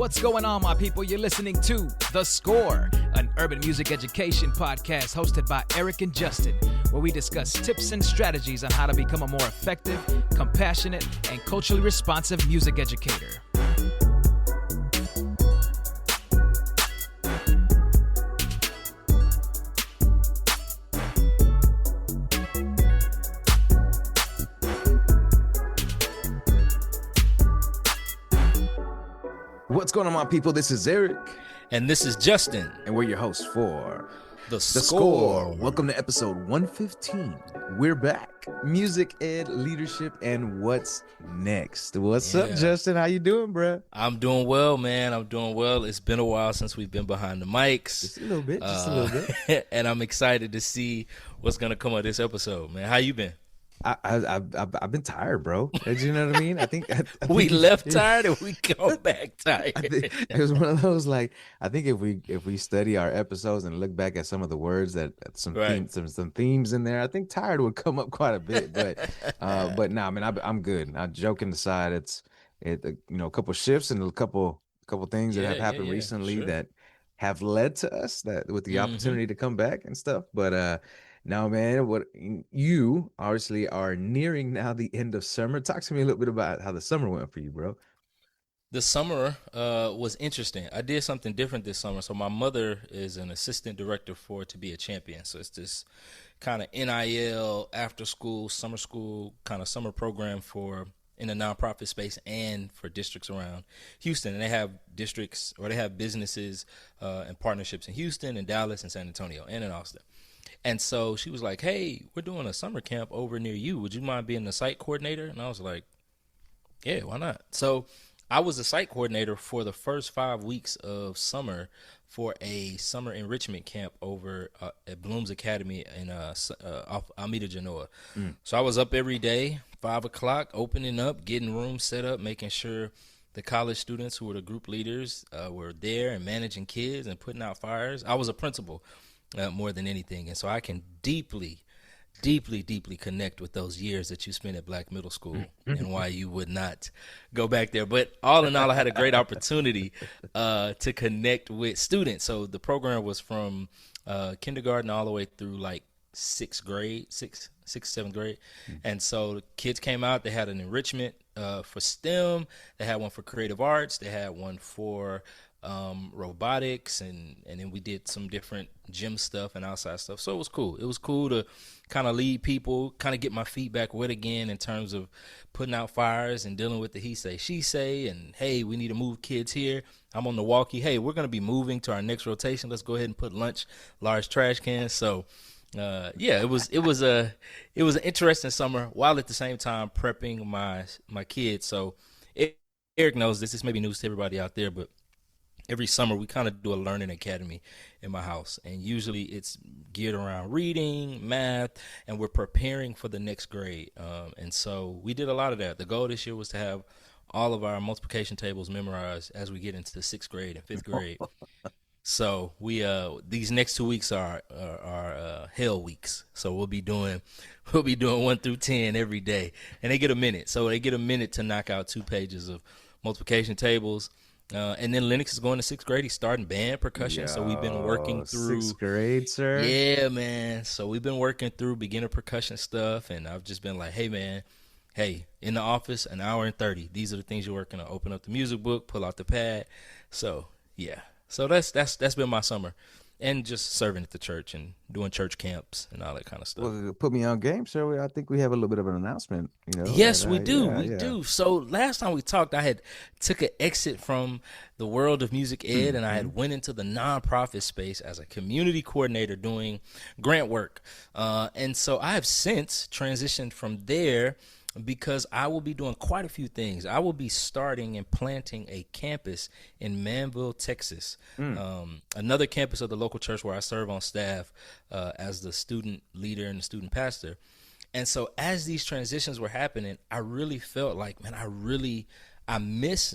What's going on, my people? You're listening to The Score, an urban music education podcast hosted by Eric and Justin, where we discuss tips and strategies on how to become a more effective, compassionate, and culturally responsive music educator. What's going on, my people? This is Eric. And this is Justin. And we're your hosts for The Score. Welcome to episode 115. We're back. Music ed, leadership, and what's next? What's up, Justin? How you doing, bro? I'm doing well, man. I'm doing well. It's been a while since we've been behind the mics. Just a little bit. And I'm excited to see what's going to come of this episode, man. How you been? I've been tired, bro. You know what I mean? I think we left tired and we come back tired. It was one of those, like, I think if we study our episodes and look back at some of the words that some themes in there, I think tired would come up quite a bit. But nah, man, I'm good. Joking aside, it's a couple shifts and a couple things that have happened recently that have led to us that with the opportunity to come back and stuff. But now, man, what you obviously are nearing now the end of summer. Talk to me a little bit about how the summer went for you, bro. The summer was interesting. I did something different this summer. So my mother is an assistant director for To Be a Champion. So it's this kind of NIL after school, summer school kind of summer program in the nonprofit space and for districts around Houston. And they have districts or they have businesses and partnerships in Houston and Dallas and San Antonio and in Austin. And so she was like, hey, we're doing a summer camp over near you. Would you mind being the site coordinator? And I was like, yeah, why not? So I was the site coordinator for the first 5 weeks of summer for a summer enrichment camp over at Bloom's Academy in off Alameda Genoa. So I was up every day, 5 o'clock, opening up, getting rooms set up, making sure the college students who were the group leaders were there and managing kids and putting out fires. I was a principal. More than anything. And so I can deeply connect with those years that you spent at Black Middle School and why you would not go back there. But all in all, I had a great opportunity to connect with students. So the program was from kindergarten all the way through like sixth, seventh grade. And so the kids came out, they had an enrichment for STEM. They had one for creative arts. They had one for robotics, and then we did some different gym stuff and outside stuff. So it was cool. It was cool to kind of lead people, kind of get my feedback wet again in terms of putting out fires and dealing with the he say, she say, and hey, we need to move kids here. I'm on the walkie. Hey, we're going to be moving to our next rotation. Let's go ahead and put large trash cans. So it was an interesting summer while at the same time prepping my kids. So Eric knows this. This may be news to everybody out there, but every summer, we kind of do a learning academy in my house, and usually it's geared around reading, math, and we're preparing for the next grade. And so we did a lot of that. The goal this year was to have all of our multiplication tables memorized as we get into the sixth grade and fifth grade. So we these next 2 weeks are hell weeks. So we'll be doing 1 through 10 every day, and they get a minute. So they get a minute to knock out 2 pages of multiplication tables. And then Lennox is going to sixth grade. He's starting band percussion. So we've been working through sixth grade, sir. Yeah, man. So we've been working through beginner percussion stuff. And I've just been like, hey, man, in the office, 1 hour and 30. These are the things you're working on. Open up the music book, pull out the pad. So, yeah. So that's been my summer. And just serving at the church and doing church camps and all that kind of stuff. Well, put me on game, sir. I think we have a little bit of an announcement. Yes, we do. We do. So last time we talked, I had took an exit from the world of music ed, and I had went into the nonprofit space as a community coordinator doing grant work. And so I have since transitioned from there because I will be doing quite a few things. I will be starting and planting a campus in Manville, Texas, another campus of the local church where I serve on staff as the student leader and the student pastor. And so as these transitions were happening, I really felt like, man, I miss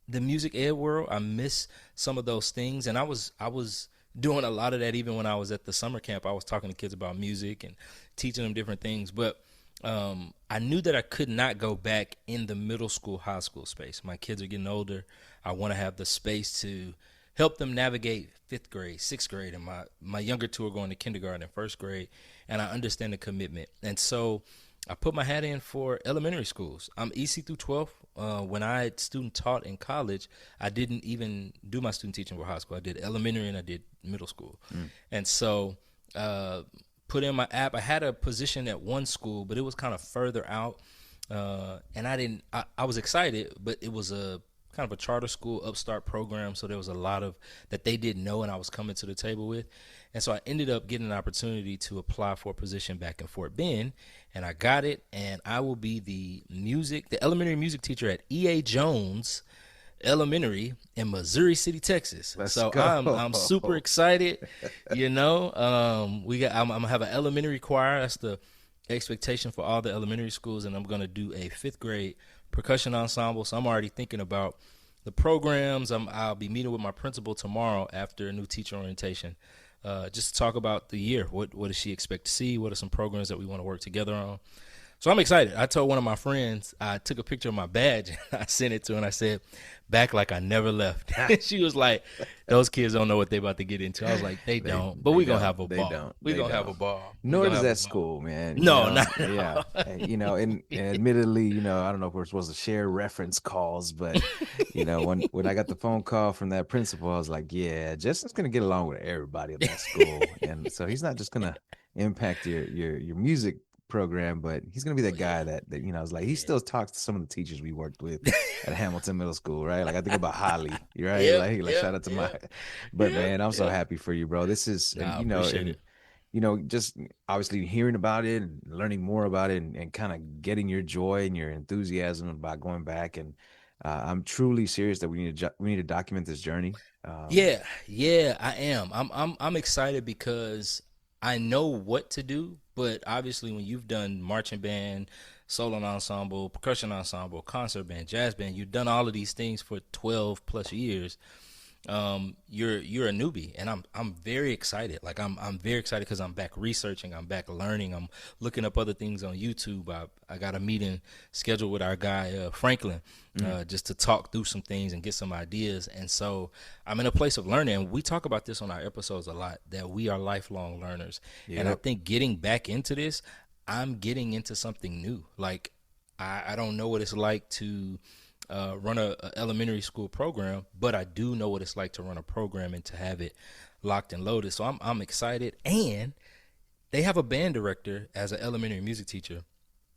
the music ed world. I miss some of those things. And I was doing a lot of that even when I was at the summer camp. I was talking to kids about music and teaching them different things. But I knew that I could not go back in the middle school, high school space. My kids are getting older. I want to have the space to help them navigate fifth grade, sixth grade, and my younger two are going to kindergarten and first grade, and I understand the commitment. And so I put my hat in for elementary schools. I'm EC through 12th. When I student taught in college, I didn't even do my student teaching for high school. I did elementary and I did middle school. And so put in my app. I had a position at one school, but it was kind of further out. And I was excited, but it was a kind of a charter school upstart program. So there was a lot of that they didn't know and I was coming to the table with. And so I ended up getting an opportunity to apply for a position back in Fort Bend, and I got it. And I will be the elementary music teacher at E.A. Jones Elementary in Missouri City, Texas. Let's so go. I'm super excited. I'm gonna have an elementary choir. That's the expectation for all the elementary schools, and I'm gonna do a fifth grade percussion ensemble. So I'm already thinking about the programs. I'll be meeting with my principal tomorrow after a new teacher orientation. Just to talk about the year. What does she expect to see? What are some programs that we want to work together on? So I'm excited. I told one of my friends, I took a picture of my badge and I sent it to her and I said, back like I never left. She was like, those kids don't know what they're about to get into. I was like, they don't. But we're going to have a ball. We're going to have a ball. Nor does that school, man. No, know? not Yeah. And admittedly, I don't know if we're supposed to share reference calls, but, when I got the phone call from that principal, I was like, yeah, Justin's going to get along with everybody at that school. And so he's not just going to impact your music program, but he's gonna be that guy that I was like, he still talks to some of the teachers we worked with at Hamilton Middle School, right? Like I think about Holly, right? Shout out to but man, I'm so happy for you, bro. This is just obviously hearing about it and learning more about it and kind of getting your joy and your enthusiasm about going back. And I'm truly serious that we need to document this journey. I am. I'm excited because I know what to do, but obviously when you've done marching band, solo ensemble, percussion ensemble, concert band, jazz band, you've done all of these things for 12 plus years. You're a newbie, and I'm very excited. Like I'm very excited because I'm back researching, I'm back learning, I'm looking up other things on YouTube. I got a meeting scheduled with our guy Franklin, just to talk through some things and get some ideas. And so I'm in a place of learning. And we talk about this on our episodes a lot, that we are lifelong learners. Yep. And I think getting back into this, I'm getting into something new. Like I don't know what it's like to run a elementary school program, but I do know what it's like to run a program and to have it locked and loaded. So I'm excited. And they have a band director as an elementary music teacher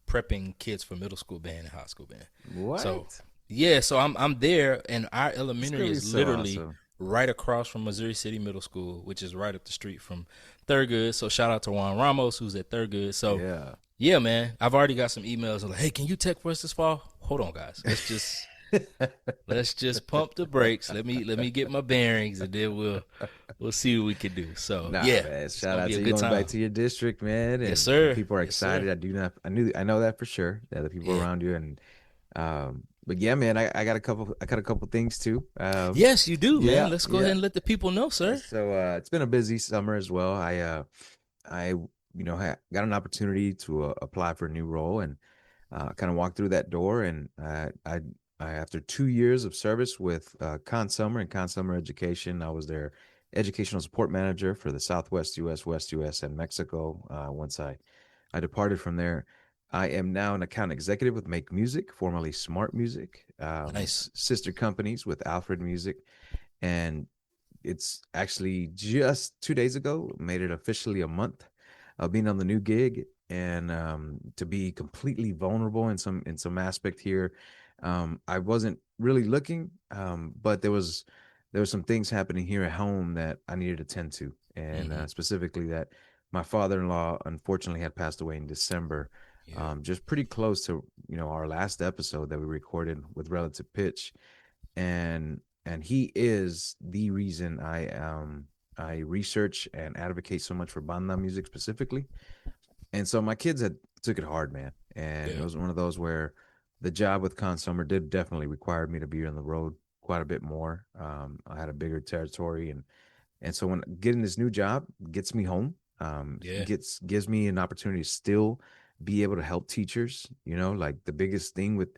prepping kids for middle school band and high school band. What? So I'm there, and our elementary is so literally awesome. Right across from Missouri City Middle School, which is right up the street from Thurgood. So shout out to Juan Ramos, who's at Thurgood. So yeah, man, I've already got some emails like, hey, can you tech for us this fall? Hold on, guys. Let's just pump the brakes. Let me get my bearings, and then we'll see what we can do. So man, shout out to you going back to your district, man. And yes, sir. People are excited. Yes, I know that for sure. That the people around you, and but yeah, man, I got a couple things too. Yes, you do, man. Let's go ahead and let the people know, sir. So it's been a busy summer as well. I got an opportunity to apply for a new role and kind of walk through that door. And I after 2 years of service with Consummer and Consummer Education, I was their educational support manager for the Southwest U.S., West U.S., and Mexico. Once I departed from there, I am now an account executive with Make Music, formerly Smart Music. Nice. Sister companies with Alfred Music. And it's actually just 2 days ago, made it officially a month of being on the new gig, and to be completely vulnerable in some aspect here. I wasn't really looking, but there was some things happening here at home that I needed to tend to, and specifically that my father-in-law unfortunately had passed away in December, just pretty close to our last episode that we recorded with Relative Pitch, and he is the reason I research and advocate so much for banda music specifically. And so my kids took it hard, man, and it was one of those where the job with Consummer did definitely require me to be on the road quite a bit more. I had a bigger territory, and so when getting this new job gets me home, gives me an opportunity to still be able to help teachers, like the biggest thing with,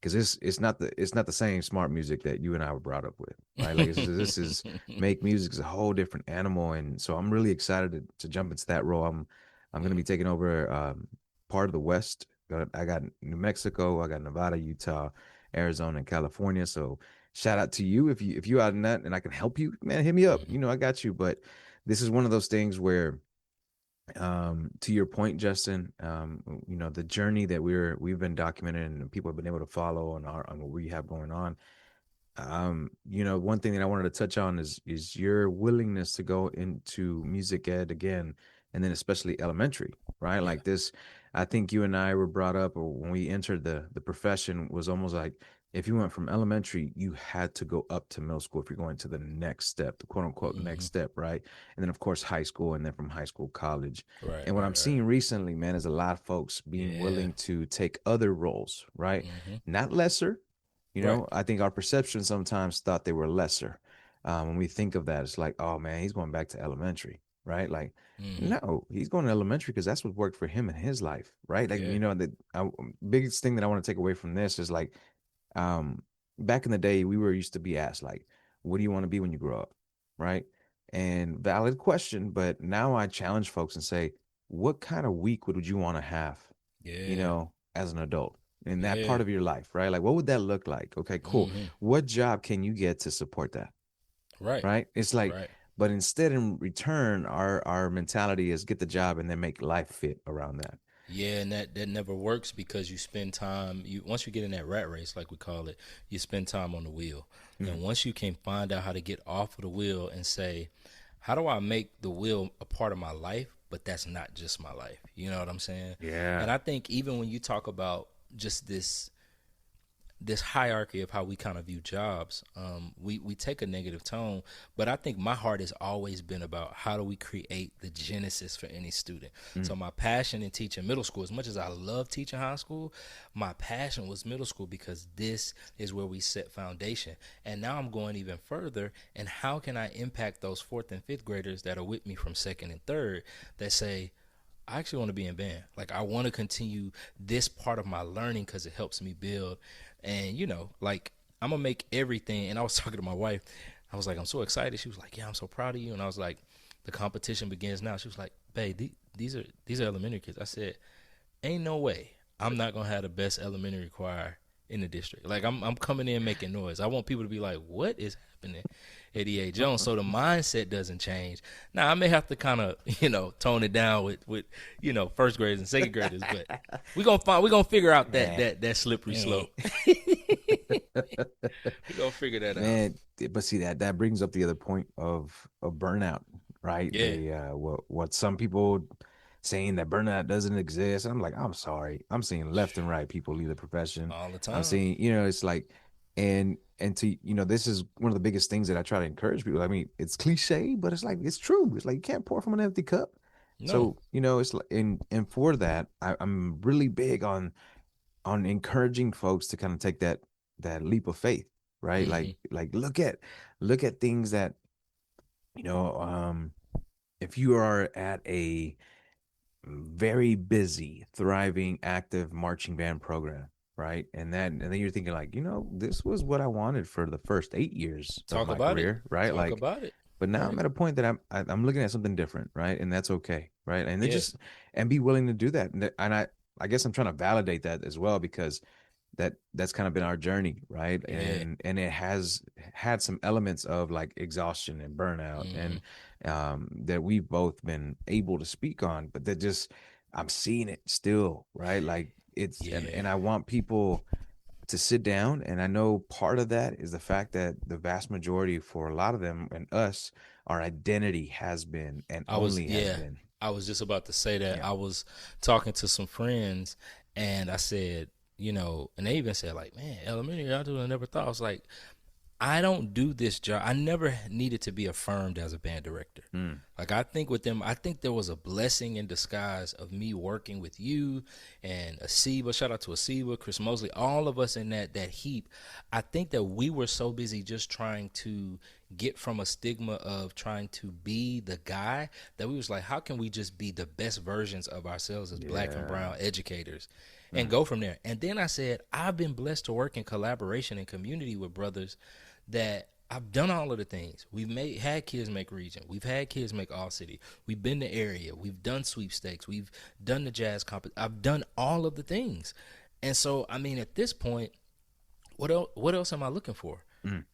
because it's not the same smart music that you and I were brought up with, right? Like this is make music is a whole different animal, and so I'm really excited to jump into that role. I'm going to be taking over part of the West. I got New Mexico, I got Nevada, Utah, Arizona, and California. So shout out to you if you out in that and I can help you, man. Hit me up. I got you. But this is one of those things where, to your point, Justin, the journey that we've been documenting and people have been able to follow on what we have going on. One thing that I wanted to touch on is your willingness to go into music ed again, and then especially elementary, right? Yeah. Like this, I think you and I were brought up, or when we entered the profession, was almost like if you went from elementary, you had to go up to middle school if you're going to the next step, the quote unquote next step, right? And then of course high school, and then from high school, college. Right. And what I'm seeing recently, man, is a lot of folks being willing to take other roles, right? Not lesser. I think our perception sometimes thought they were lesser. When we think of that, it's like, oh man, he's going back to elementary, right? Like, no, he's going to elementary because that's what worked for him in his life, right? Like, the biggest thing that I want to take away from this is like, back in the day, we were used to be asked like, what do you want to be when you grow up, right? And valid question, but now I challenge folks and say, what kind of week would you want to have, as an adult? In that part of your life, right? Like, what would that look like? Okay, cool. What job can you get to support that? Right. It's like, but instead, in return, our mentality is get the job and then make life fit around that. Yeah, and that never works because you spend time. Once you get in that rat race, like we call it, you spend time on the wheel. And once you can find out how to get off of the wheel and say, how do I make the wheel a part of my life? But that's not just my life. You know what I'm saying? Yeah. And I think even when you talk about just this hierarchy of how we kind of view jobs, we take a negative tone, but I think my heart has always been about how do we create the genesis for any student. So my passion in teaching middle school, as much as I love teaching high school, my passion was middle school because this is where we set foundation. And now I'm going even further, and how can I impact those 4th and 5th graders that are with me from 2nd and 3rd that say, I actually want to be in band. Like, I want to continue this part of my learning because it helps me build. And, like, I'm going to make everything. And I was talking to my wife. I was like, I'm so excited. She was like, yeah, I'm so proud of you. And I was like, the competition begins now. She was like, babe, these are elementary kids. I said, ain't no way I'm not going to have the best elementary choir in the district. Like, I'm coming in making noise. I want people to be like, what is happening at E.A. Jones? So the mindset doesn't change. Now, I may have to kind of, tone it down with first graders and second graders, but we're gonna figure out that slippery slope. We're gonna figure that out. But see, that brings up the other point of burnout, right? Yeah. What some people saying that burnout doesn't exist. And I'm like, I'm sorry. I'm seeing left and right people leave the profession all the time. I'm seeing, it's like, and to, this is one of the biggest things that I try to encourage people. I mean, it's cliche, but it's like, it's true. It's like, you can't pour from an empty cup. No. So, it's like, and for that, I'm really big on encouraging folks to kind of take that leap of faith, right? Like look at things that, if you are at a very busy, thriving, active marching band program, right? And then you're thinking like, this was what I wanted for the first 8 years of my career, right? Talk about it. But now I'm at a point that I'm looking at something different, right? And that's okay, right? And then and be willing to do that. And I guess I'm trying to validate that as well, because that's kind of been our journey, right? And it has had some elements of like exhaustion and burnout, and that we've both been able to speak on, but that just, I'm seeing it still, right? Like it's, and I want people to sit down. And I know part of that is the fact that the vast majority for a lot of them and us, our identity has been and has been. I was just about to say that. Yeah. I was talking to some friends and I said, and they even said like, man, elementary, I never thought. I was like, I don't do this job. I never needed to be affirmed as a band director. Like, I think with them, I think there was a blessing in disguise of me working with you and Asiba. Shout out to Asiba, Chris Mosley, all of us in that heap. I think that we were so busy just trying to get from a stigma of trying to be the guy that we was like, how can we just be the best versions of ourselves as black and brown educators and go from there. And then I said, I've been blessed to work in collaboration and community with brothers that I've done all of the things. We've had kids make region. We've had kids make all city. We've been to area. We've done sweepstakes. We've done the jazz competition. I've done all of the things. And so, I mean, at this point, what else am I looking for?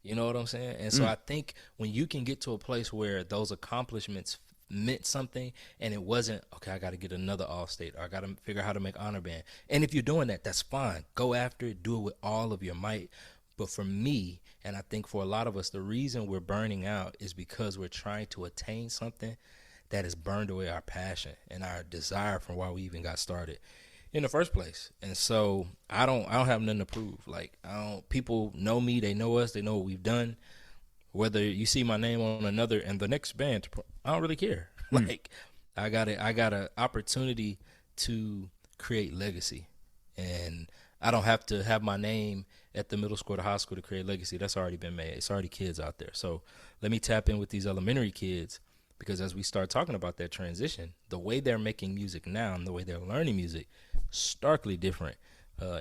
You know what I'm saying? And so I think when you can get to a place where those accomplishments meant something and it wasn't, okay, I got to get another All-State, or I got to figure out how to make honor band. And if you're doing that, that's fine. Go after it. Do it with all of your might. But for me, and I think for a lot of us, the reason we're burning out is because we're trying to attain something that has burned away our passion and our desire from why we even got started in the first place. And so I don't have nothing to prove. Like, people know me, they know us, they know what we've done. Whether you see my name on another and the next band, I don't really care. Like, I got an opportunity to create legacy, and I don't have to have my name at the middle school or the high school to create legacy. That's already been made. It's already kids out there. So let me tap in with these elementary kids, because as we start talking about that transition, the way they're making music now and the way they're learning music, starkly different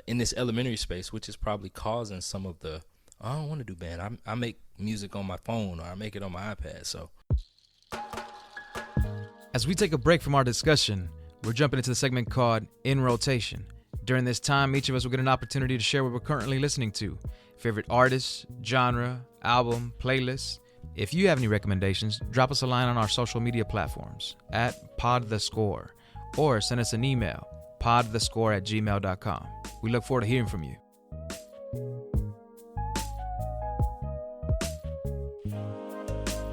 in this elementary space, which is probably causing some of the, I don't want to do band. I make music on my phone, or I make it on my iPad. So as we take a break from our discussion, we're jumping into the segment called In Rotation. During this time, each of us will get an opportunity to share what we're currently listening to, favorite artists, genre, album, playlists. If you have any recommendations, drop us a line on our social media platforms at podthescore, or send us an email, podthescore@gmail.com. We look forward to hearing from you.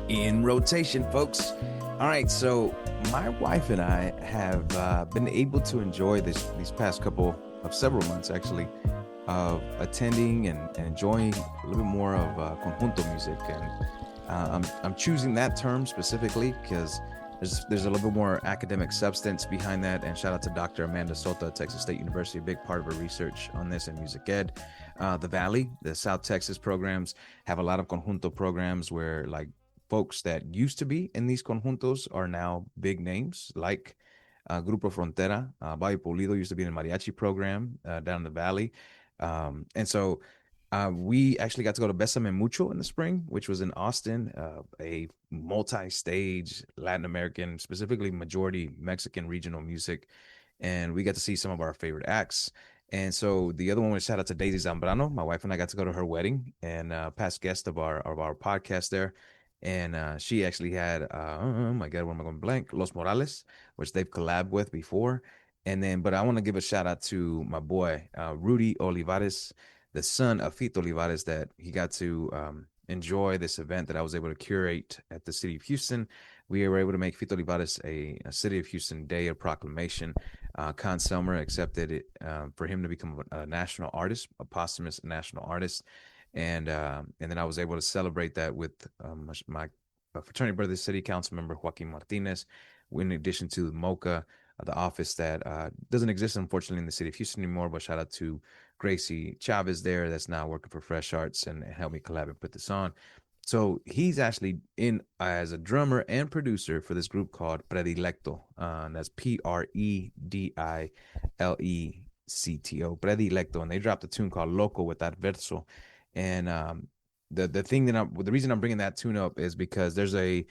In rotation, folks. All right, so my wife and I have been able to enjoy these past several months, actually, of attending and enjoying a little bit more of conjunto music. And I'm choosing that term specifically because there's a little bit more academic substance behind that. And shout out to Dr. Amanda Soto at Texas State University, a big part of her research on this in music ed. The Valley, the South Texas programs have a lot of conjunto programs where, like, folks that used to be in these conjuntos are now big names, like Grupo Frontera. Bobby Pulido used to be in a mariachi program down in the Valley. And so we actually got to go to Bésame Mucho in the spring, which was in Austin, a multi-stage Latin American, specifically majority Mexican regional music. And we got to see some of our favorite acts. And so the other one was shout out to Daisy Zambrano. My wife and I got to go to her wedding, and past guest of our podcast there. And she actually had, oh my God, what am I going to blank? Los Morales, which they've collabed with before. And then, but I want to give a shout out to my boy, Rudy Olivares, the son of Fito Olivares, that he got to enjoy this event that I was able to curate at the city of Houston. We were able to make Fito Olivares a City of Houston Day of Proclamation. Con Selmer accepted it for him to become a national artist, a posthumous national artist. And then I was able to celebrate that with my fraternity brother, city council member Joaquin Martinez, in addition to MOCA, the office that doesn't exist, unfortunately, in the city of Houston anymore. But shout out to Gracie Chavez there, that's now working for Fresh Arts and helped me collab and put this on. So he's actually in as a drummer and producer for this group called Predilecto. That's Predilecto, Predilecto. And they dropped a tune called Loco with that verso. And the reason I'm bringing that tune up is because there's a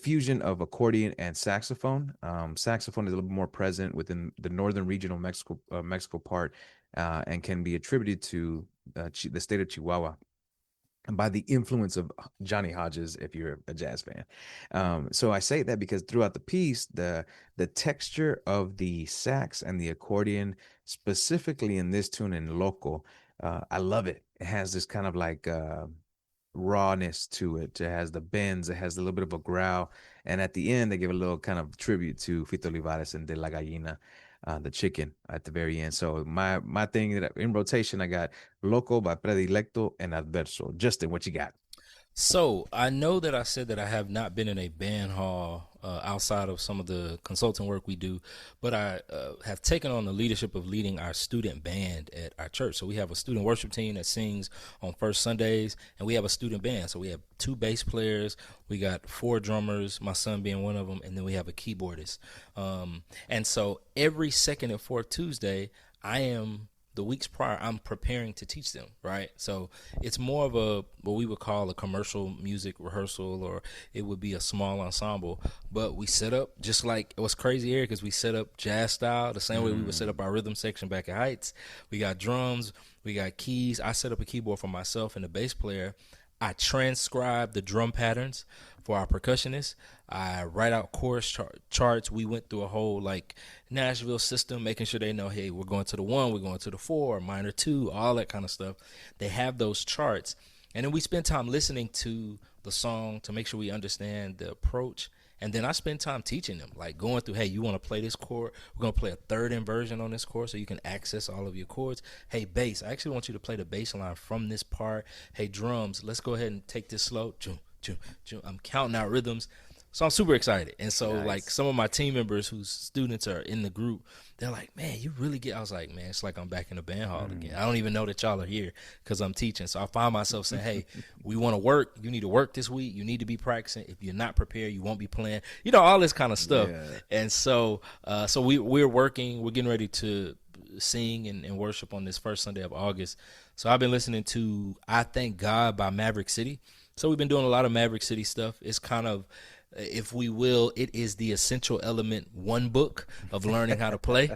fusion of accordion and saxophone. Saxophone is a little bit more present within the northern regional Mexico part, and can be attributed to the state of Chihuahua, and by the influence of Johnny Hodges, if you're a jazz fan. So I say that because throughout the piece, the texture of the sax and the accordion, specifically in this tune in Loco, I love it. It has this kind of like rawness to it. It has the bends. It has a little bit of a growl. And at the end, they give a little kind of tribute to Fito Olivares and De La Gallina, the chicken, at the very end. So my thing in rotation, I got Loco by Predilecto and Adverso. Justin, what you got? So I know that I said that I have not been in a band hall outside of some of the consulting work we do. But I have taken on the leadership of leading our student band at our church. So we have a student worship team that sings on first Sundays, and we have a student band. So we have 2 bass players, we got 4 drummers, my son being one of them, and then we have a keyboardist. And so every second and fourth Tuesday, the weeks prior, I'm preparing to teach them, right? So it's more of what we would call a commercial music rehearsal, or it would be a small ensemble. But we set up, just like, it was crazy here, because we set up jazz style, the same way we would set up our rhythm section back at Heights. We got drums, we got keys. I set up a keyboard for myself and the bass player. I transcribe the drum patterns for our percussionists. I write out chorus charts. We went through a whole Nashville system, making sure they know, hey, we're going to the 1, we're going to the 4, minor 2, all that kind of stuff. They have those charts. And then we spend time listening to the song to make sure we understand the approach. And then I spend time teaching them, going through, hey, you want to play this chord? We're going to play a third inversion on this chord so you can access all of your chords. Hey, bass, I actually want you to play the bass line from this part. Hey, drums, let's go ahead and take this slow. I'm counting out rhythms. So I'm super excited. And so nice. Some of my team members whose students are in the group, they're like, man, you really I was like, man, it's like I'm back in the band hall again. I don't even know that y'all are here because I'm teaching. So I find myself saying, hey, we want to work. You need to work this week. You need to be practicing. If you're not prepared, you won't be playing. All this kind of stuff. Yeah. And so we're working. We're getting ready to sing and worship on this first Sunday of August. So I've been listening to I Thank God by Maverick City. So we've been doing a lot of Maverick City stuff. It's kind of, if we will, it is the Essential Element 1 book of learning how to play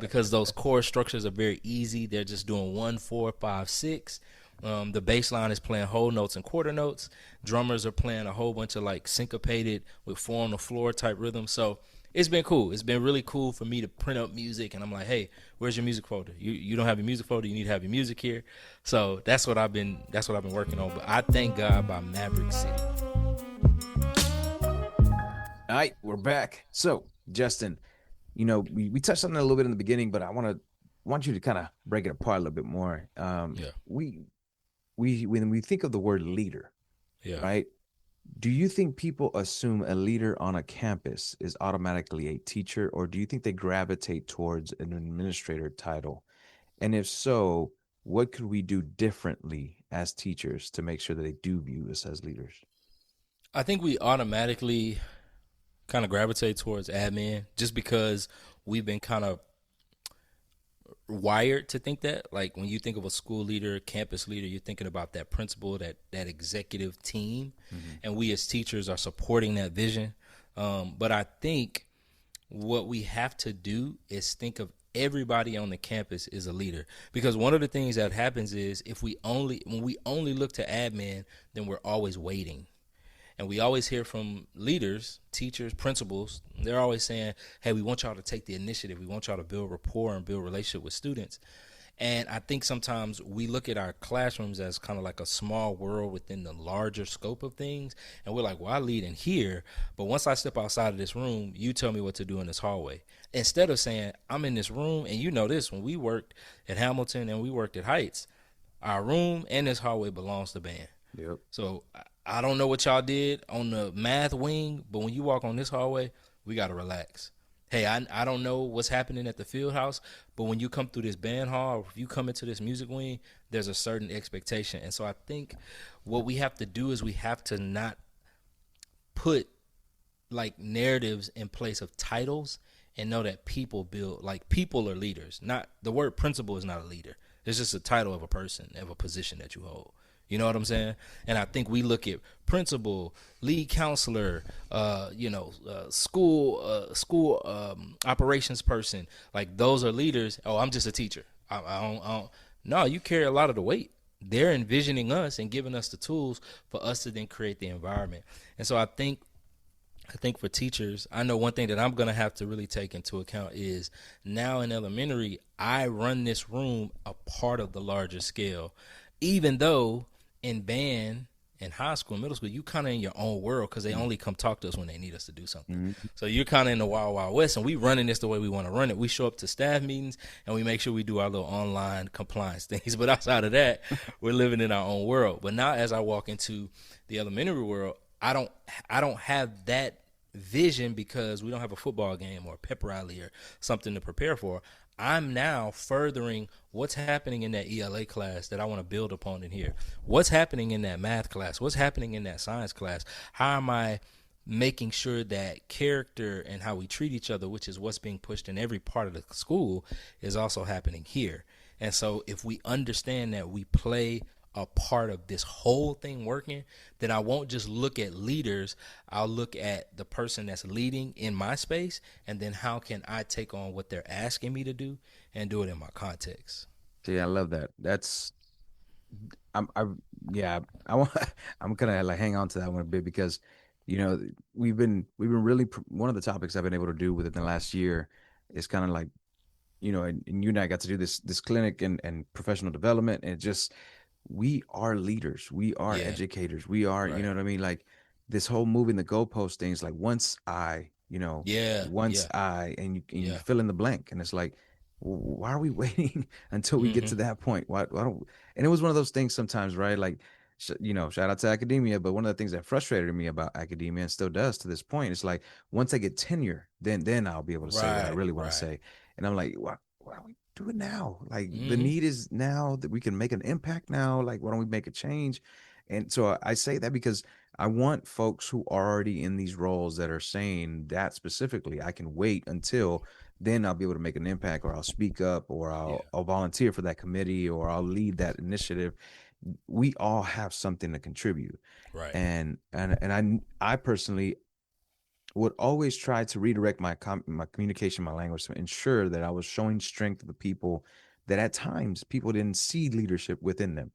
because those chord structures are very easy. They're just doing 1, 4, 5, 6. The bass line is playing whole notes and quarter notes. Drummers are playing a whole bunch of syncopated with 4 on the floor type rhythm. So it's been cool. It's been really cool for me to print up music, and I'm like, hey, where's your music folder? You don't have your music folder. You need to have your music here. So that's what I've been working on. But I Thank God by Maverick City. All right, we're back. So, Justin, we touched on it a little bit in the beginning, but I want you to kind of break it apart a little bit more. When we think of the word leader, right? Do you think people assume a leader on a campus is automatically a teacher, or do you think they gravitate towards an administrator title? And if so, what could we do differently as teachers to make sure that they do view us as leaders? I think we automatically kind of gravitate towards admin just because we've been kind of wired to think that. When you think of a school leader, campus leader, you're thinking about that principal, that executive team, and we as teachers are supporting that vision. But I think what we have to do is think of everybody on the campus is a leader, because one of the things that happens is when we only look to admin, then we're always waiting. And we always hear from leaders, teachers, principals, they're always saying, hey, we want y'all to take the initiative. We want y'all to build rapport and build relationship with students. And I think sometimes we look at our classrooms as kind of like a small world within the larger scope of things. And we're like, well, I lead in here, but once I step outside of this room, you tell me what to do in this hallway. Instead of saying, I'm in this room, and this, when we worked at Hamilton and we worked at Heights, our room and this hallway belongs to band. Yep. So I don't know what y'all did on the math wing, but when you walk on this hallway, we got to relax. Hey, I don't know what's happening at the field house, but when you come through this band hall, or if you come into this music wing, there's a certain expectation. And so I think what we have to do is we have to not put narratives in place of titles, and know that people people are leaders. Not the word principal is not a leader. It's just a title of a person, of a position that you hold. You know what I'm saying? And I think we look at principal, lead counselor, school operations person. Those are leaders. Oh, I'm just a teacher. I don't. No, you carry a lot of the weight. They're envisioning us and giving us the tools for us to then create the environment. And so I think for teachers, I know one thing that I'm going to have to really take into account is now in elementary, I run this room a part of the larger scale, even though in band, in high school, middle school, you kind of in your own world because they only come talk to us when they need us to do something. Mm-hmm. So you're kind of in the wild, wild west, and we running this the way we want to run it. We show up to staff meetings, and we make sure we do our little online compliance things. But outside of that, we're living in our own world. But now as I walk into the elementary world, I don't have that vision because we don't have a football game or a pep rally or something to prepare for. I'm now furthering what's happening in that ELA class that I want to build upon in here. What's happening in that math class? What's happening in that science class? How am I making sure that character and how we treat each other, which is what's being pushed in every part of the school, is also happening here? And so if we understand that we play a part of this whole thing working, then I won't just look at leaders. I'll look at the person that's leading in my space, and then how can I take on what they're asking me to do and do it in my context. Yeah, I love that. I yeah, I want I'm gonna like hang on to that one a bit because, you know, we've been really one of the topics I've been able to do within the last year is kind of like, and you and I got to do this clinic and professional development, and it just we are leaders, we are Yeah, educators, we are, you know right. what I mean? Like this whole moving the goalpost things, like Yeah, once yeah, and you yeah. fill in the blank, and it's like, why are we waiting until we get Mm-hmm. to that point? Why don't? And it was one of those things sometimes, right? Like, shout out to academia, but one of the things that frustrated me about academia and still does to this point is like, once I get tenure, then I'll be able to say what I Right, really want to right. say. And I'm like, why don't we do it now? Like the Mm-hmm. need is now that we can make an impact now. Like, why don't we make a change? And so I say that because I want folks who are already in these roles that are saying that specifically. I can wait until then I'll be able to make an impact, or I'll speak up, or Yeah, I'll volunteer for that committee, or I'll lead that initiative. We all have something to contribute. right. And I personally would always try to redirect my communication, my language, to ensure that I was showing strength to the people that at times people didn't see leadership within them,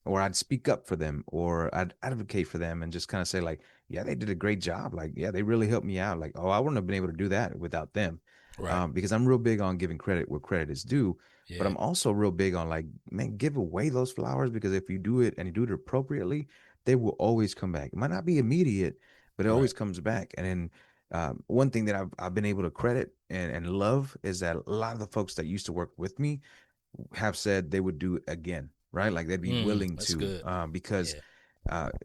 or I'd speak up for them, or I'd advocate for them, and just kind of say like, yeah, they did a great job, like yeah, they really helped me out, like oh, I wouldn't have been able to do that without them, Right. because I'm real big on giving credit where credit is due. But Yeah. I'm also real big on like, man, give away those flowers, because if you do it and you do it appropriately, they will always come back. It might not be immediate, but it Right. always comes back. And then one thing that I've been able to credit and love is that a lot of the folks that used to work with me have said they would do it again, right? Like they'd be willing That's to, good. because Yeah.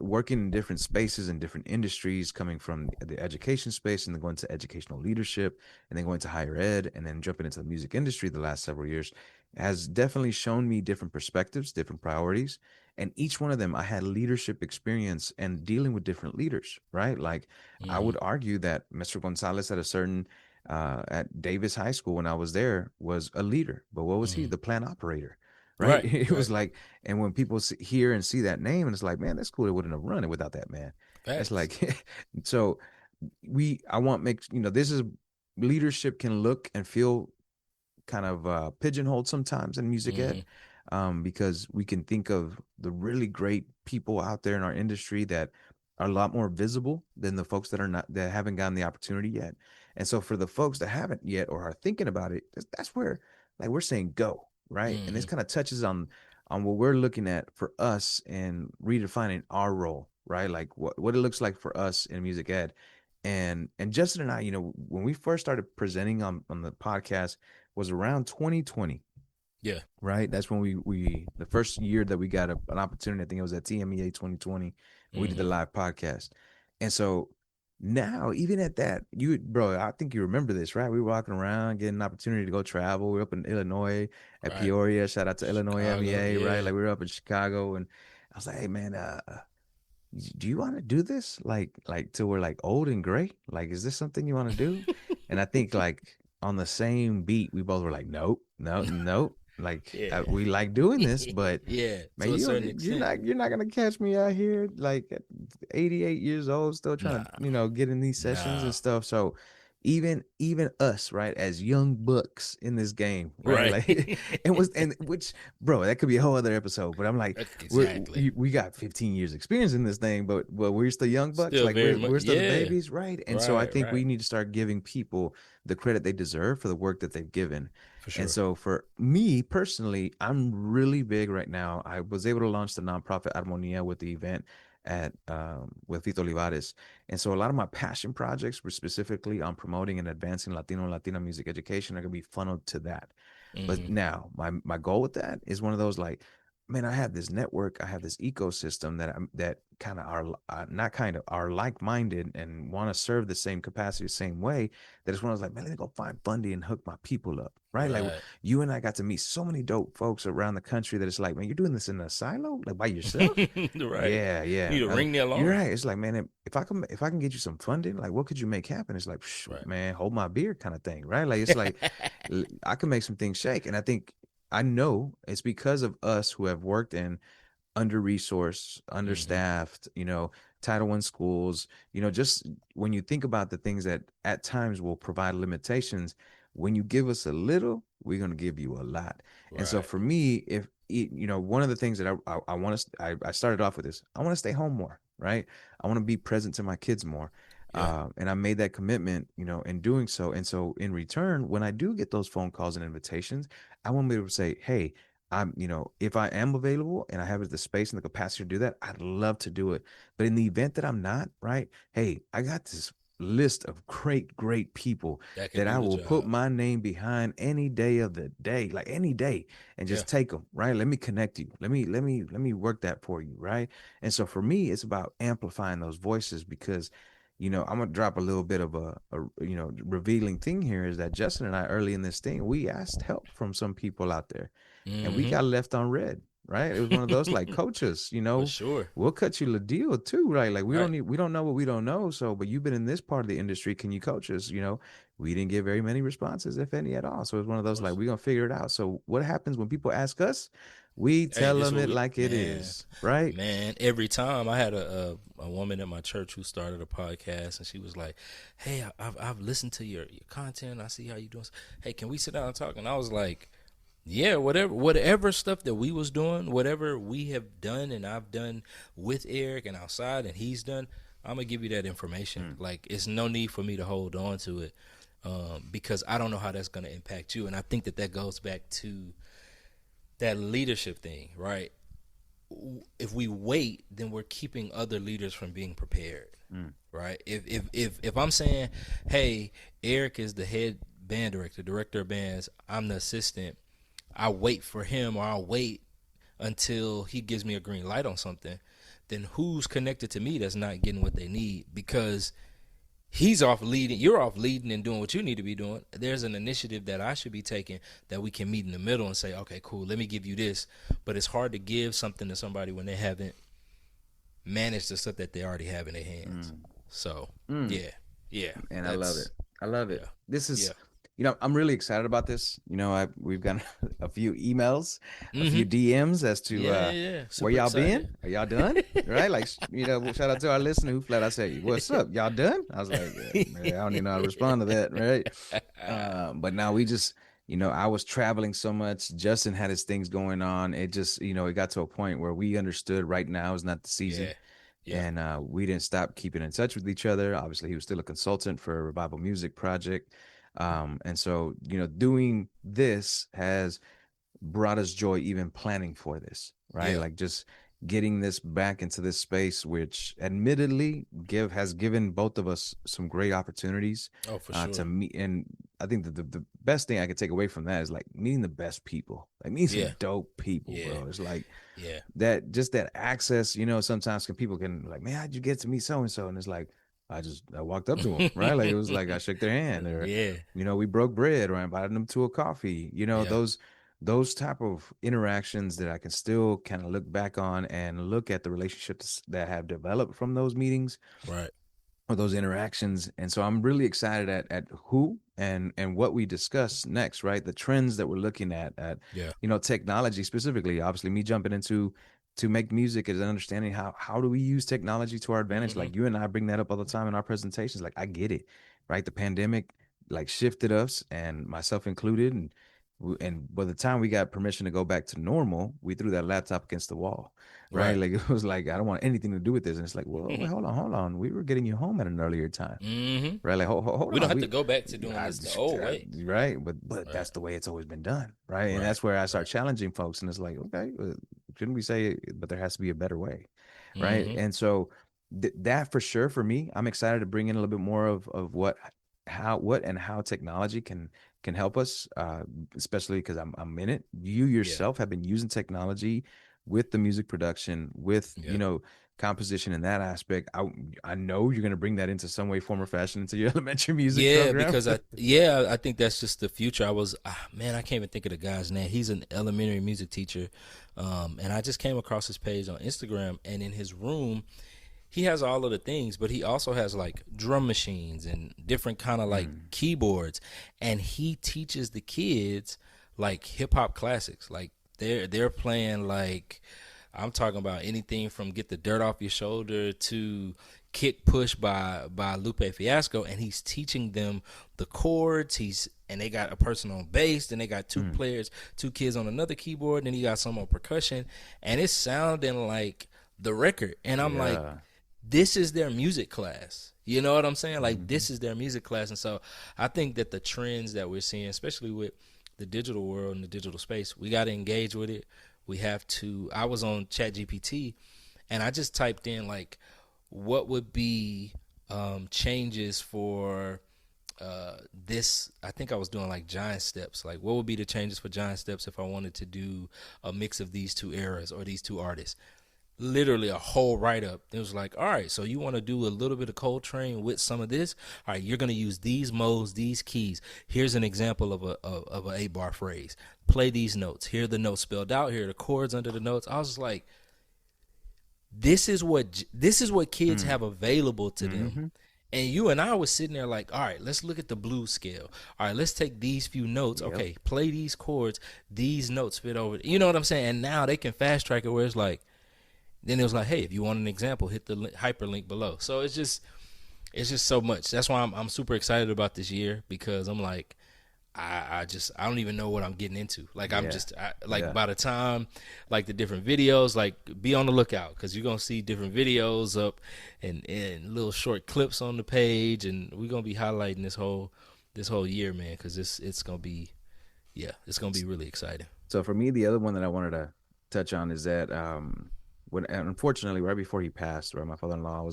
working in different spaces and different industries, coming from the education space and then going to educational leadership and then going to higher ed and then jumping into the music industry the last several years has definitely shown me different perspectives, different priorities. And each one of them, I had leadership experience and dealing with different leaders, right? Like I Mm-hmm. would argue that Mr. Gonzalez at a certain at Davis High School when I was there was a leader, but what was he? Mm-hmm. The plant operator, right? Right. It Right. was like, and when people hear and see that name, and it's like, man, that's cool. It wouldn't have run it without that man. It's Facts. like, so I want make this is leadership can look and feel kind of pigeonholed sometimes in music Mm-hmm. ed, because we can think of the really great people out there in our industry that are a lot more visible than the folks that are not that haven't gotten the opportunity yet. And so for the folks that haven't yet or are thinking about it, that's where like we're saying go, right? And this Mm-hmm. kind of touches on what we're looking at for us and redefining our role, right? Like what it looks like for us in music ed. And Justin and I, when we first started presenting on the podcast was around 2020, Yeah. right? That's when we the first year that we got an opportunity. I think it was at TMEA 2020, and we did the Mm-hmm. live podcast. And so now, even at that, bro, I think you remember this, right? We were walking around, getting an opportunity to go travel. We were up in Illinois at Right. Peoria. Shout out to Illinois Chicago. MEA, right? Yeah. Like we were up in Chicago, and I was like, hey man, do you want to do this like till we're like old and gray? Like, is this something you want to do? And I think like on the same beat, we both were like, nope, no, nope. Like Yeah. we like doing this, but Yeah. man, To a certain extent. you're not gonna catch me out here like at 88 years old, still trying to Nah. get in these sessions and Nah. stuff. So even us, right, as young bucks in this game, right, Right. like it was, and which, bro, that could be a whole other episode. But I'm like, Exactly. we got 15 years experience in this thing, but we're still young bucks, Still like very much. we're still the Yeah. babies, right? And so I Right. think Right. we need to start giving people the credit they deserve for the work that they've given. For And sure. so for me personally, I'm really big right now. I was able to launch the nonprofit Armonia with the event at with Tito Olivares. And so a lot of my passion projects were specifically on promoting and advancing Latino and Latina music education are gonna be funneled to that. But Mm-hmm. now my goal with that is one of those like, man, I have this network, I have this ecosystem that kind of are not kind of are like-minded and want to serve the same capacity, the same way. That it's when I was like, man, let me go find funding and hook my people up, right? Like Right. you and I got to meet so many dope folks around the country that it's like, man, you're doing this in a silo, like by yourself. Right. Yeah, You yeah. need to ring the You're alarm. right. It's like, man, if I can get you some funding, like what could you make happen? It's like, Right. man, hold my beer kind of thing, right? Like it's like I can make some things shake. And I think I know it's because of us who have worked in under-resourced, Hmm. understaffed, Title I schools, just when you think about the things that at times will provide limitations, when you give us a little, we're going to give you a lot. And so Right. for me, if one of the things that I want to, I started off with this, I want to stay home more, right? I want to be present to my kids more. Yeah. And I made that commitment, in doing so. And so in return, when I do get those phone calls and invitations, I want to be able to say, hey, if I am available and I have the space and the capacity to do that, I'd love to do it. But in the event that I'm not, right? Hey, I got this list of great people That can that I do the will put job. my name behind any day of the day, like any day, and Yeah. just take them, right? Let me connect you. Let me work that for you, right? And so for me, it's about amplifying those voices because I'm gonna drop a little bit of a revealing thing here is that Justin and I early in this thing, we asked help from some people out there and we Hmm. got left on red, right? It was one of those like coaches, For sure. we'll cut you the deal too, right? Like Right. we don't know what we don't know. So, but you've been in this part of the industry, can you coach us? We didn't get very many responses, if any at all. So it's one of Of those like course. we're gonna figure it out. So what happens when people ask us? We Hey, tell this them what it we, like it man, is, right? man. Every time I had a woman at my church who started a podcast, and she was like, "Hey, I've listened to your content. I see how you doing. Hey, can we sit down and talk?" And I was like, "Yeah, whatever stuff that we was doing, whatever we have done, and I've done with Eric and outside, and he's done. I'm gonna give you that information. Mm. Like, it's no need for me to hold on to it, because I don't know how that's gonna impact you. And I think that goes back to that leadership thing, right? If we wait, then we're keeping other leaders from being prepared, Mm. right? If I'm saying, hey, Eric is the head band director of bands, I'm the assistant, I wait for him or I'll wait until he gives me a green light on something, then who's connected to me that's not getting what they need? Because he's off leading, you're off leading and doing what you need to be doing. There's an initiative that I should be taking that we can meet in the middle and say, okay, cool, let me give you this. But it's hard to give something to somebody when they haven't managed the stuff that they already have in their hands. Mm. So Mm. yeah, yeah, And I love it. I love it. yeah, This is, yeah. I'm really excited about this. We've got a few emails, a few Mm-hmm. DMs as to Yeah. where Super y'all been? excited. Are y'all done? Right? Like, shout out to our listener who flat out said, "What's up? Y'all done?" I was like, yeah, man, I don't even know how to respond to that, right? But now we just, I was traveling so much. Justin had his things going on. It just, it got to a point where we understood right now is not the season. Yeah, yeah. And we didn't stop keeping in touch with each other. Obviously, he was still a consultant for a Revival Music project. And so, doing this has brought us joy, even planning for this, right? Yeah. Like just getting this back into this space, which admittedly has given both of us some great opportunities Oh, for to sure. meet. And I think that the best thing I could take away from that is like meeting the best people, like meeting Yeah, some dope people, yeah, bro. It's like, yeah. that just that access, sometimes people can like, man, how'd you get to meet so and so? And it's like, I walked up to them, right? Like it was like I shook their hand, or Yeah, we broke bread, or I invited them to a coffee. yeah. Those type of interactions that I can still kind of look back on and look at the relationships that have developed from those meetings Right. or those interactions. And so I'm really excited at who and what we discuss next, right? The trends that we're looking at Yeah. technology specifically. Obviously, me jumping into to make music is understanding how do we use technology to our advantage. Hmm. Like you and I bring that up all the time in our presentations. Like I get it, right? The pandemic like shifted us and myself included, and by the time we got permission to go back to normal, we threw that laptop against the wall, right? Right. Like it was like I don't want anything to do with this, and it's like, well, wait, hold on, we were getting you home at an earlier time, Hmm. right? Like hold We don't on, have to go back to doing I, this the old way. right, but Right. that's the way it's always been done, right? And Right. that's where I start Right. challenging folks, and it's like, okay, shouldn't we say, but there has to be a better way, right? Hmm. And so that for sure for me, I'm excited to bring in a little bit more of how technology can help us, especially because I'm in it. You Yeah. yourself have been using technology with the music production, with Yeah. composition in that aspect. I know you're gonna bring that into some way, form, or fashion into your elementary music Yeah, program. because I think that's just the future. Man, I can't even think of the guy's name. He's an elementary music teacher, and I just came across his page on Instagram, and in his room, he has all of the things, but he also has like drum machines and different kind of like keyboards, and he teaches the kids like hip hop classics. Like they're playing like, I'm talking about anything from Get the Dirt Off Your Shoulder to Kick Push by Lupe Fiasco, and he's teaching them the chords. And they got a person on bass, then they got two players, two kids on another keyboard, and then he got some on percussion, and it's sounding like the record. And I'm like, this is their music class. You know what I'm saying? Like, this is their music class. And so I think that the trends that we're seeing, especially with the digital world and the digital space, we got to engage with it. We have to. I was on ChatGPT, and I just typed in like, what would be changes for this. I think I was doing like Giant Steps. Like, what would be the changes for Giant Steps if I wanted to do a mix of these two eras or these two artists? Literally a whole write-up. It was like, all right, so you want to do a little bit of Coltrane with some of this? All right, you're going to use these modes, these keys. Here's an example of a 8-bar phrase. Play these notes. Here are the notes spelled out. Here are the chords under the notes. I was just like, this is what kids have available to them. And you and I was sitting there like, all right, let's look at the blues scale. All right, let's take these few notes. Yep. Okay, play these chords. These notes fit over. You know what I'm saying? And now they can fast track it where it's like, then it was like, hey, if you want an example, hit the hyperlink below. So it's just so much. That's why I'm super excited about this year, because I'm like, I don't even know what I'm getting into. Like, I'm just by the time, like, the different videos, like, be on the lookout, because you're going to see different videos up and little short clips on the page, and we're going to be highlighting this whole year, man, because it's going to be, it's going to be really exciting. So for me, the other one that I wanted to touch on is that unfortunately, right before he passed, right, my father-in-law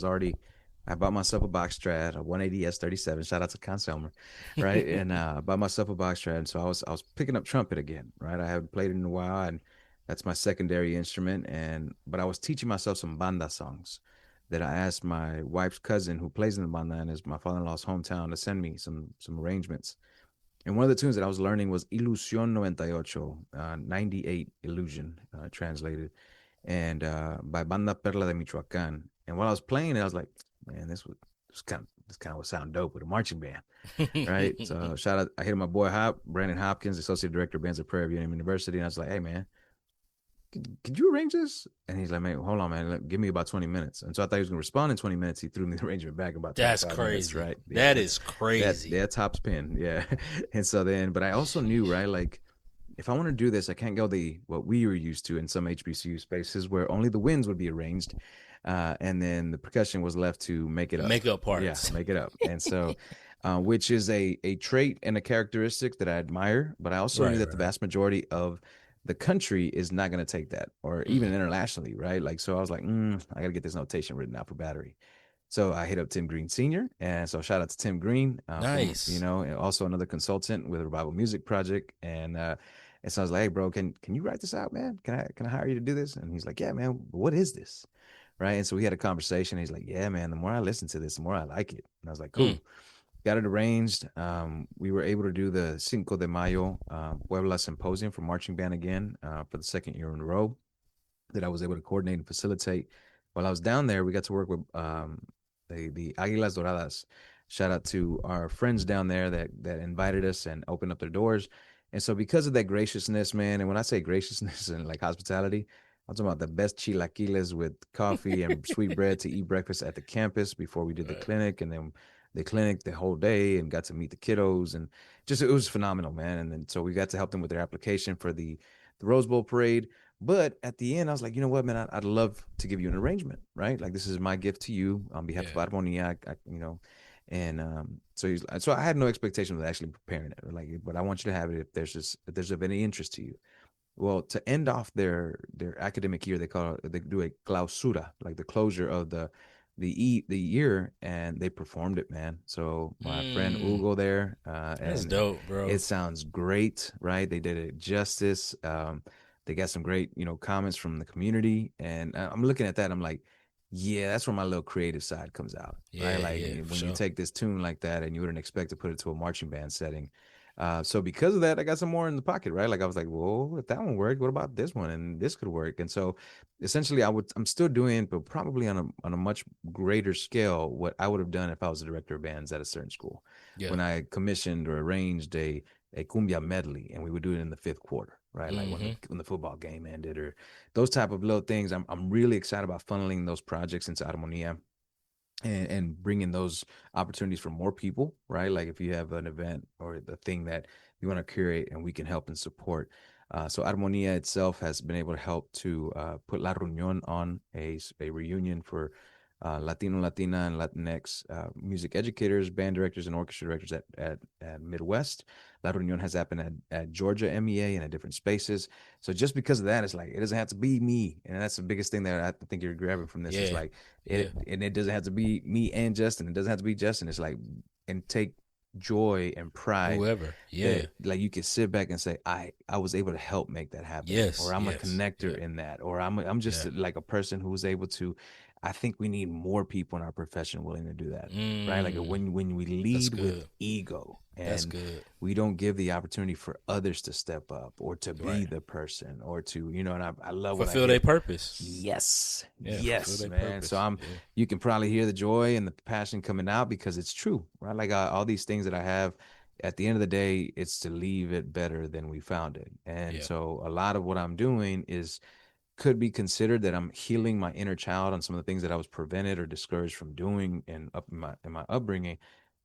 I bought myself a box Strat, a 180 S37. Shout out to Conselmer, right? And I bought myself a box Strat, and so I was picking up trumpet again, right? I haven't played it in a while, and that's my secondary instrument. But I was teaching myself some banda songs that I asked my wife's cousin, who plays in the banda and is my father-in-law's hometown, to send me some arrangements. And one of the tunes that I was learning was Ilusión 98, 98 Illusion, translated, and by Banda Perla de Michoacán. And while I was playing it, I was like, man, this kind of would sound dope with a marching band, right? So shout out, I hit my boy Brandon Hopkins, associate director of bands at Prairie View University, and I was like, hey man, could you arrange this? And he's like, man, hold on, man, give me about 20 minutes. And so I thought he was gonna respond in 20 minutes. He threw me the arrangement back in about 25 That's crazy, minutes, right? That is crazy. That top spin, yeah. And so then, but I also knew, right, like, if I want to do this, I can't go what we were used to in some HBCU spaces where only the winds would be arranged, and then the percussion was left to make it up. Make up parts. Yeah, make it up. And so, which is a trait and a characteristic that I admire, but I also knew that the vast majority of the country is not going to take that, or even internationally, right? Like, so I was like, I got to get this notation written out for battery. So I hit up Tim Green Sr., and so shout out to Tim Green. Nice. And also another consultant with a Revival Music Project. And so I was like, hey, bro, can you write this out, man? Can I hire you to do this? And he's like, yeah, man, what is this? Right. And so we had a conversation. He's like, yeah, man, the more I listen to this, the more I like it. And I was like, cool. Got it arranged. We were able to do the Cinco de Mayo Puebla Symposium for marching band again for the second year in a row that I was able to coordinate and facilitate. While I was down there, we got to work with the Águilas Doradas. Shout out to our friends down there that invited us and opened up their doors. And so because of that graciousness, man, and when I say graciousness and like hospitality, I'm talking about the best chilaquiles with coffee and sweet bread to eat breakfast at the campus before we did the clinic, and then the clinic the whole day, and got to meet the kiddos, and just, it was phenomenal, man. And then so we got to help them with their application for the Rose Bowl parade. But at the end, I was like, you know what, man, I'd love to give you an arrangement, right? Like, this is my gift to you on behalf of Armonia, so I had no expectation of actually preparing it, like, but I want you to have it if there's of any interest to you. Well, to end off their academic year, they do a clausura, like the closure of the year, and they performed it, man. So my friend Hugo there, that's dope, bro. It sounds great, right? They did it justice. They got some great, comments from the community. And I'm looking at that. I'm like, yeah, that's where my little creative side comes out. Yeah, right? Like when sure. you take this tune like that and you wouldn't expect to put it to a marching band setting. So because of that, I got some more in the pocket, right? Like I was like, well, if that one worked, what about this one? And this could work. And so essentially I'm still doing, but probably on a much greater scale, what I would have done if I was a director of bands at a certain school. Yeah. When I commissioned or arranged a cumbia medley, and we would do it in the fifth quarter, right? Like when the football game ended, or those type of little things. I'm really excited about funneling those projects into Armonía, and bringing those opportunities for more people, right? Like if you have an event or the thing that you want to curate, and we can help and support. So Armonía itself has been able to help to put La Reunión on a reunion for Latino, Latina, and Latinx music educators, band directors, and orchestra directors at Midwest. La Reunión has happened at Georgia MEA and at different spaces. So just because of that, it's like, it doesn't have to be me. And that's the biggest thing that I think you're grabbing from this. It's like, and it doesn't have to be me and Justin. It doesn't have to be Justin. It's like, and take joy and pride. Whoever. Like you can sit back and say, I was able to help make that happen. Yes. Or I'm a connector in that. Or I'm just like a person who was able to. I think we need more people in our profession willing to do that, right? Like when we lead with ego, and we don't give the opportunity for others to step up or to be the person, or to, and I love fulfill their purpose. Yes, man. Purpose. So you can probably hear the joy and the passion coming out, because it's true, right? Like all these things that I have, at the end of the day, it's to leave it better than we found it. And so a lot of what I'm doing could be considered that I'm healing my inner child on some of the things that I was prevented or discouraged from doing in my upbringing.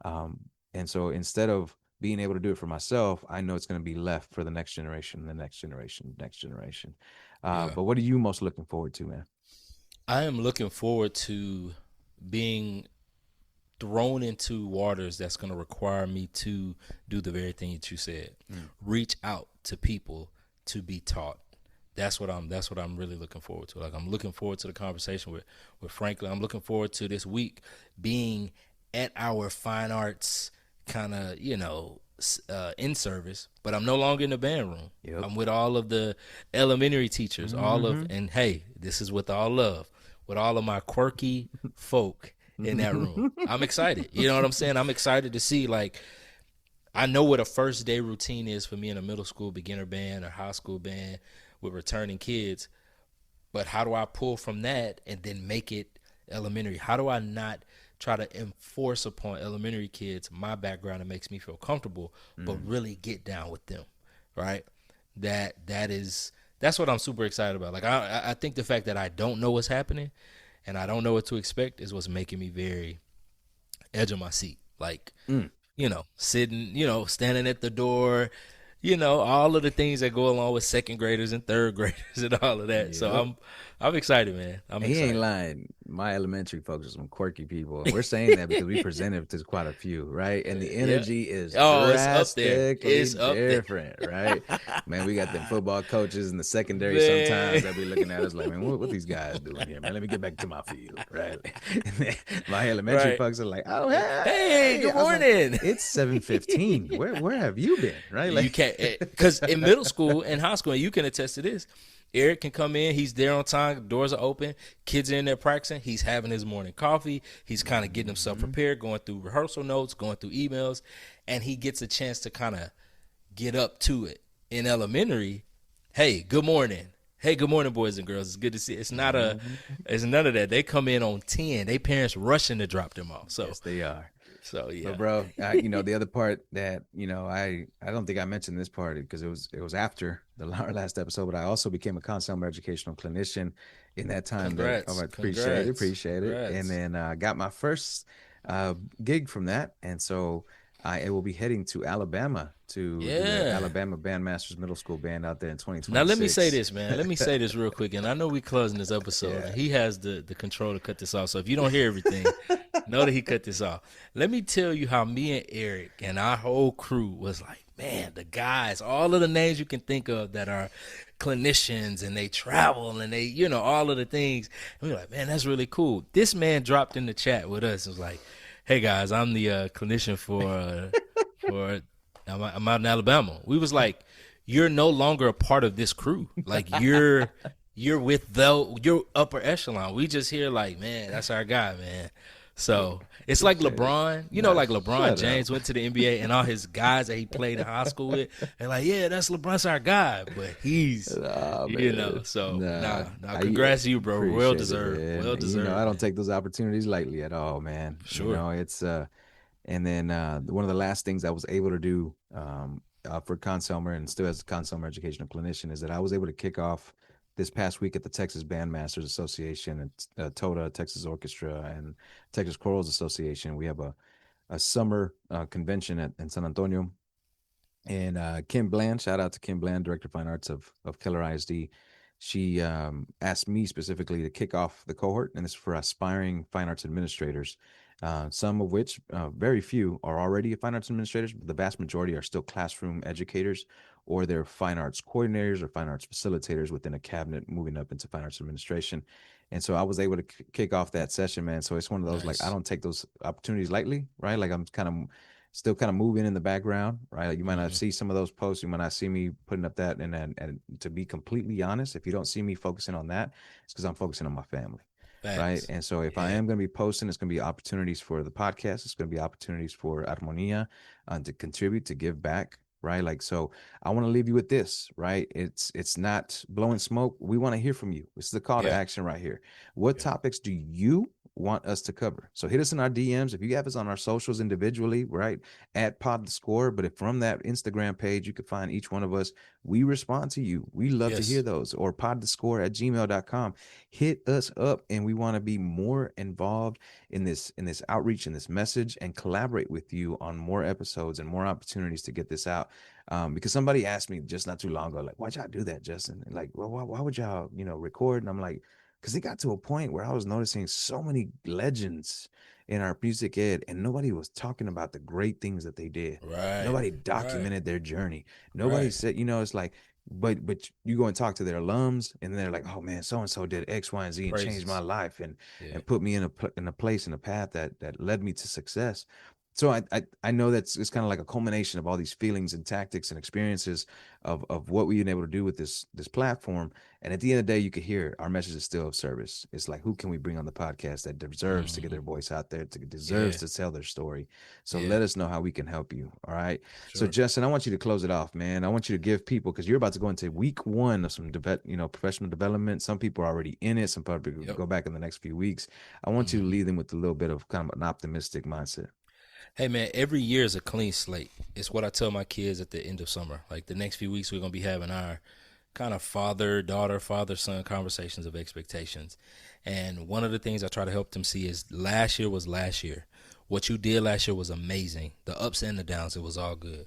And so instead of being able to do it for myself, I know it's going to be left for the next generation, the next generation, next generation. But what are you most looking forward to, man? I am looking forward to being thrown into waters that's going to require me to do the very thing that you said. Reach out to people to be taught. That's what I'm really looking forward to. Like, I'm looking forward to the conversation with Franklin. I'm looking forward to this week being at our fine arts kind of, in service, but I'm no longer in the band room. Yep. I'm with all of the elementary teachers, and hey, this is with all love, with all of my quirky folk in that room. I'm excited. You know what I'm saying? I'm excited to see, like, I know what a first day routine is for me in a middle school beginner band or high school band with returning kids, but how do I pull from that and then make it elementary? How do I not try to enforce upon elementary kids my background that makes me feel comfortable, but really get down with them, right? That's what I'm super excited about. Like, I think the fact that I don't know what's happening and I don't know what to expect is what's making me very edge of my seat. Like, sitting, standing at the door, all of the things that go along with second graders and third graders and all of that. Yep. So I'm excited, man. He ain't lying. My elementary folks are some quirky people. And we're saying that because we presented to quite a few, right? And the energy is drastically it's up there. different, right? Man, we got them football coaches in the secondary sometimes that be looking at us like, man, what these guys doing here, man? Let me get back to my field, right? My elementary folks are like, oh, hey, good morning. Like, it's 7:15. Where have you been, right? Like, you can't, because in middle school and high school, and you can attest to this, Eric can come in, he's there on time, doors are open, kids are in there practicing, he's having his morning coffee, he's kind of getting himself prepared, going through rehearsal notes, going through emails, and he gets a chance to kind of get up to it. In elementary, hey, good morning. Hey, good morning, boys and girls. It's good to see you. It's not it's none of that. They come in on 10. They parents rushing to drop them off. So yes, they are. So yeah, but bro, the other part that I don't think I mentioned this part because it was after our last episode, but I also became a consumer educational clinician in that time. Congrats. I appreciate it. Congrats. And then got my first gig from that, and so I will be heading to Alabama to the Alabama Bandmasters Middle School Band out there in 2026. Now let me say this, man. Let me say this real quick, and I know we closing this episode. And he has the control to cut this off. So if you don't hear everything, know that he cut this off. Let me tell you how me and Eric and our whole crew was like, man, the guys, all of the names you can think of that are clinicians and they travel and they, all of the things. And we were like, man, that's really cool. This man dropped in the chat with us and was like, hey guys, I'm the clinician for I'm out in Alabama. We was like, you're no longer a part of this crew. Like you're with your upper echelon. We just hear like, man, that's our guy, man. So it's like LeBron, like LeBron James went to the NBA and all his guys that he played in high school with, and like, yeah, that's LeBron's our guy, but he's, congrats to you, bro. Well deserved. Well deserved. I don't take those opportunities lightly at all, man. Sure. It's, and then one of the last things I was able to do for Conselmer and still as a Conselmer educational clinician is that I was able to kick off this past week at the Texas Bandmasters Association and TOTA, Texas Orchestra, and Texas Chorals Association. We have a summer convention in San Antonio. And Kim Bland, shout out to Kim Bland, Director of Fine Arts of Keller ISD. She asked me specifically to kick off the cohort, and this is for aspiring fine arts administrators, some of which, very few, are already fine arts administrators, but the vast majority are still classroom educators, or they're fine arts coordinators or fine arts facilitators within a cabinet moving up into fine arts administration. And so I was able to kick off that session, man. So it's one of those, like, I don't take those opportunities lightly, right? Like I'm still kind of moving in the background, right? Like you might not see some of those posts. You might not see me putting up that. And to be completely honest, if you don't see me focusing on that, it's because I'm focusing on my family. Thanks. Right. And so if I am going to be posting, it's going to be opportunities for the podcast. It's going to be opportunities for Armonía to contribute, to give back. Right. Like, so I want to leave you with this, right? It's not blowing smoke. We want to hear from you. This is the call to action right here. What topics do you want us to cover? So hit us in our DMs. If you have us on our socials individually, right, at Pod the Score. But if from that Instagram page, you can find each one of us, we respond to you. We love to hear those. Or podthescore@gmail.com. Hit us up, and we want to be more involved in this outreach and this message, and collaborate with you on more episodes and more opportunities to get this out. Because somebody asked me just not too long ago, like, why'd y'all do that, Justin? And like, well, why would y'all, record? And I'm like, because it got to a point where I was noticing so many legends in our music ed, and nobody was talking about the great things that they did. Right. Nobody documented their journey. Nobody said, it's like, but you go and talk to their alums, and they're like, oh man, so and so did X, Y, and Z and changed my life and put me in a place, in a path that led me to success. So I know it's kind of like a culmination of all these feelings and tactics and experiences of what we've been able to do with this platform. And at the end of the day, you can hear our message is still of service. It's like, who can we bring on the podcast that deserves to get their voice out there, deserves to tell their story? So let us know how we can help you. All right. Sure. So Justin, I want you to close it off, man. I want you to give people, because you're about to go into week 1 of some professional development. Some people are already in it. Some people go back in the next few weeks. I want you to lead them with a little bit of kind of an optimistic mindset. Hey, man, every year is a clean slate. It's what I tell my kids at the end of summer. Like, the next few weeks, we're going to be having our kind of father-daughter, father-son conversations of expectations. And one of the things I try to help them see is last year was last year. What you did last year was amazing. The ups and the downs, it was all good.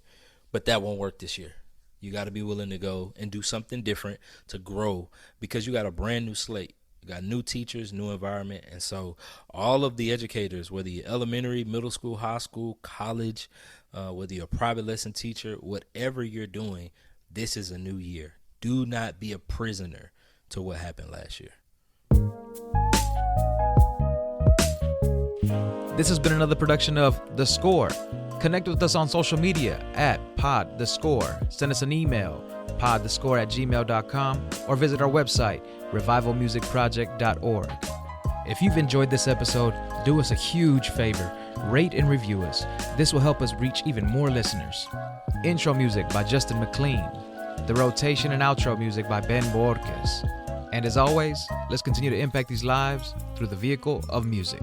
But that won't work this year. You got to be willing to go and do something different to grow, because you got a brand new slate. You got new teachers, new environment. And so all of the educators, whether you're elementary, middle school, high school, college, whether you're a private lesson teacher, whatever you're doing, this is a new year. Do not be a prisoner to what happened last year. This has been another production of The Score. Connect with us on social media at Pod The Score. Send us an email, podthescore@gmail.com, or visit our website, revivalmusicproject.org. If you've enjoyed this episode, do us a huge favor. Rate and review us. This will help us reach even more listeners. Intro music by Justin McLean. The rotation and outro music by Ben Borges. And as always, let's continue to impact these lives through the vehicle of music.